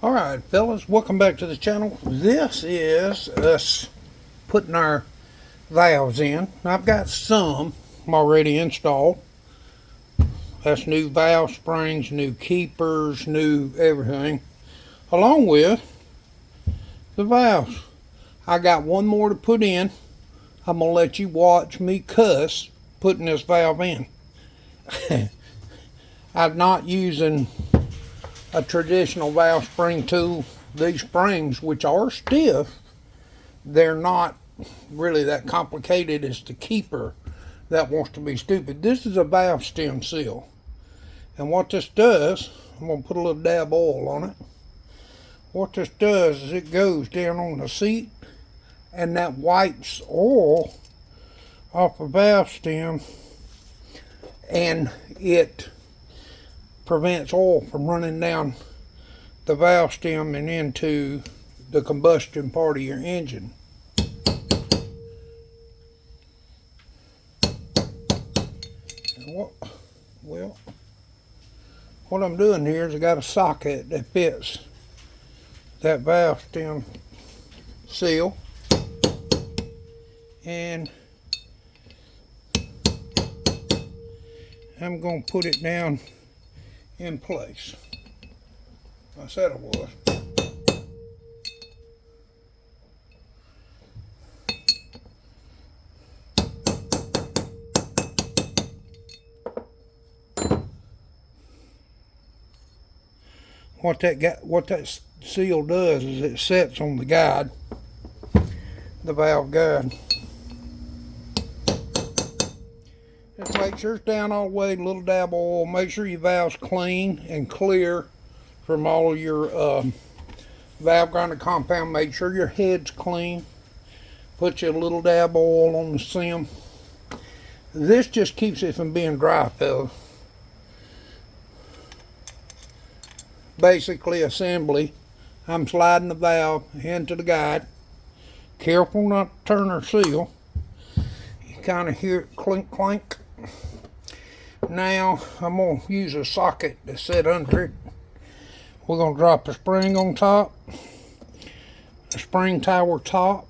Alright fellas, welcome back to the channel. This is us putting our valves in. I've got some already installed. That's new valve springs, new keepers, new everything. Along with the valves. I got one more to put in. I'm going to let you watch me cuss putting this valve in. I'm not using a traditional valve spring tool. These springs, which are stiff, they're not really that complicated. It's the keeper that wants to be stupid. This is a valve stem seal, and what this does, I'm going to put a little dab of oil on it. What this does is it goes down on the seat, and that wipes oil off the valve stem, and it prevents oil from running down the valve stem and into the combustion part of your engine. What I'm doing here is I got a socket that fits that valve stem seal, and I'm going to put it down in place. I said it was. What that seal does is it sets on the guide, the valve guide. Just make sure it's down all the way, a little dab of oil. Make sure your valve's clean and clear from all of your valve grinder compound. Make sure your head's clean. Put you a little dab of oil on the stem. This just keeps it from being dry, fellas. Basically assembly. I'm sliding the valve into the guide. Careful not to turn or seal. You kind of hear it clink clank. Now I'm going to use a socket to set under it. We're going to drop a spring on top, a spring tower top,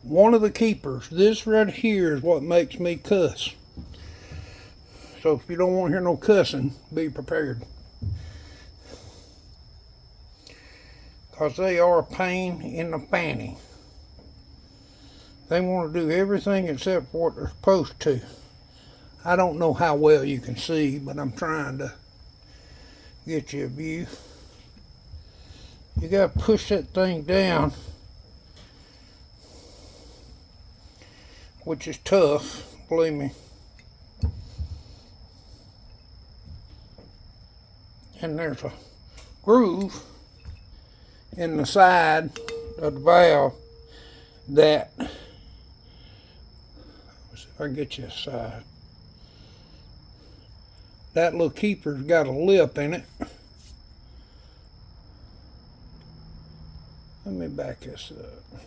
one of the keepers. This right here is what makes me cuss. So if you don't want to hear no cussing, be prepared, because they are a pain in the fanny. They want to do everything except what they're supposed to. I don't know how well you can see, but I'm trying to get you a view. You got to push that thing down, which is tough, believe me. And there's a groove in the side of the valve that, let's see if I can get you a side. That little keeper's got a lip in it. Let me back this up.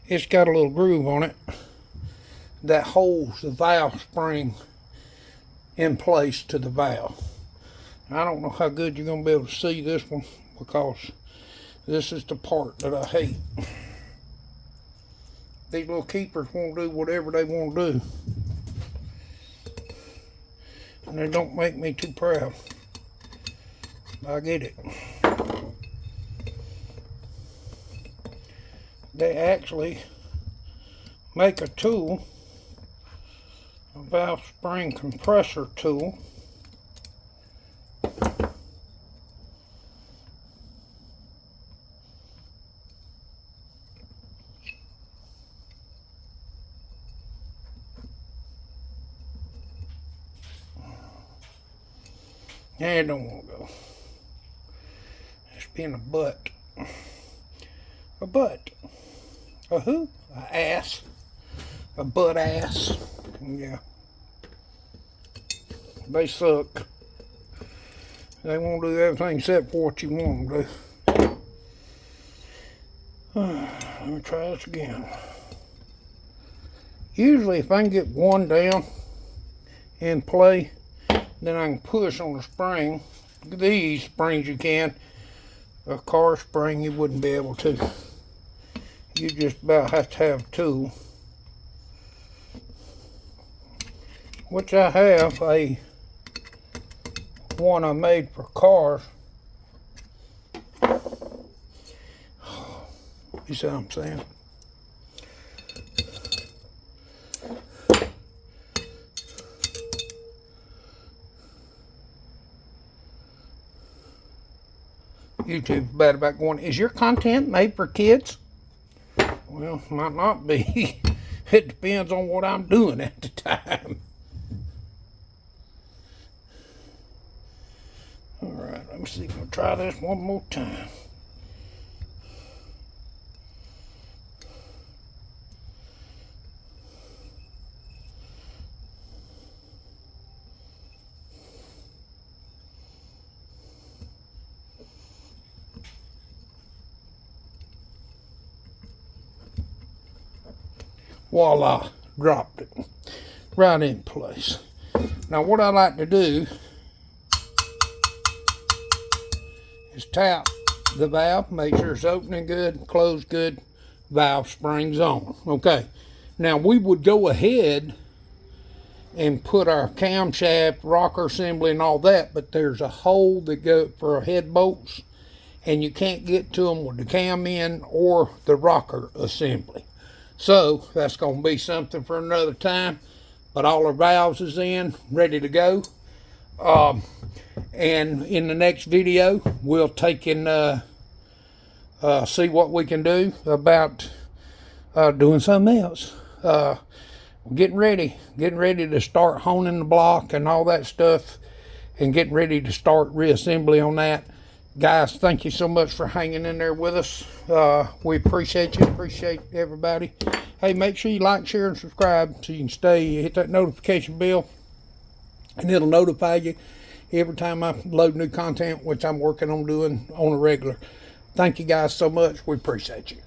It's got a little groove on it that holds the valve spring in place to the valve. I don't know how good you're going to be able to see this one, because this is the part that I hate. These little keepers won't do whatever they want to do, and they don't make me too proud. I get it. They actually make a tool, a valve spring compressor tool, it don't want to go. It's being a butt. A butt. A who? A ass. A butt ass. Yeah. They suck. They won't do everything except for what you want them to do. Let me try this again. Usually if I can get one down in play, then I can push on the spring these springs you can. A car spring you wouldn't be able to. You just about have to have a tool. Which I have a one I made for cars. You see what I'm saying? YouTube's bad about going, is your content made for kids? Well, might not be. It depends on what I'm doing at the time. Alright, let me see if I'll try this one more time. Voila, dropped it right in place. Now what I like to do is tap the valve, make sure it's opening good, closed good, valve springs on. Okay, now we would go ahead and put our camshaft, rocker assembly and all that, but there's a hole that goes for head bolts and you can't get to them with the cam in or the rocker assembly. So that's going to be something for another time. But all our valves is in, ready to go. And in the next video, we'll take and see what we can do about doing something else. Getting ready to start honing the block and all that stuff, and getting ready to start reassembly on that. Guys, thank you so much for hanging in there with us. We appreciate you, appreciate everybody. Hey, make sure you like, share, and subscribe so you can hit that notification bell, and it'll notify you every time I load new content, which I'm working on doing on a regular. Thank you guys so much. We appreciate you.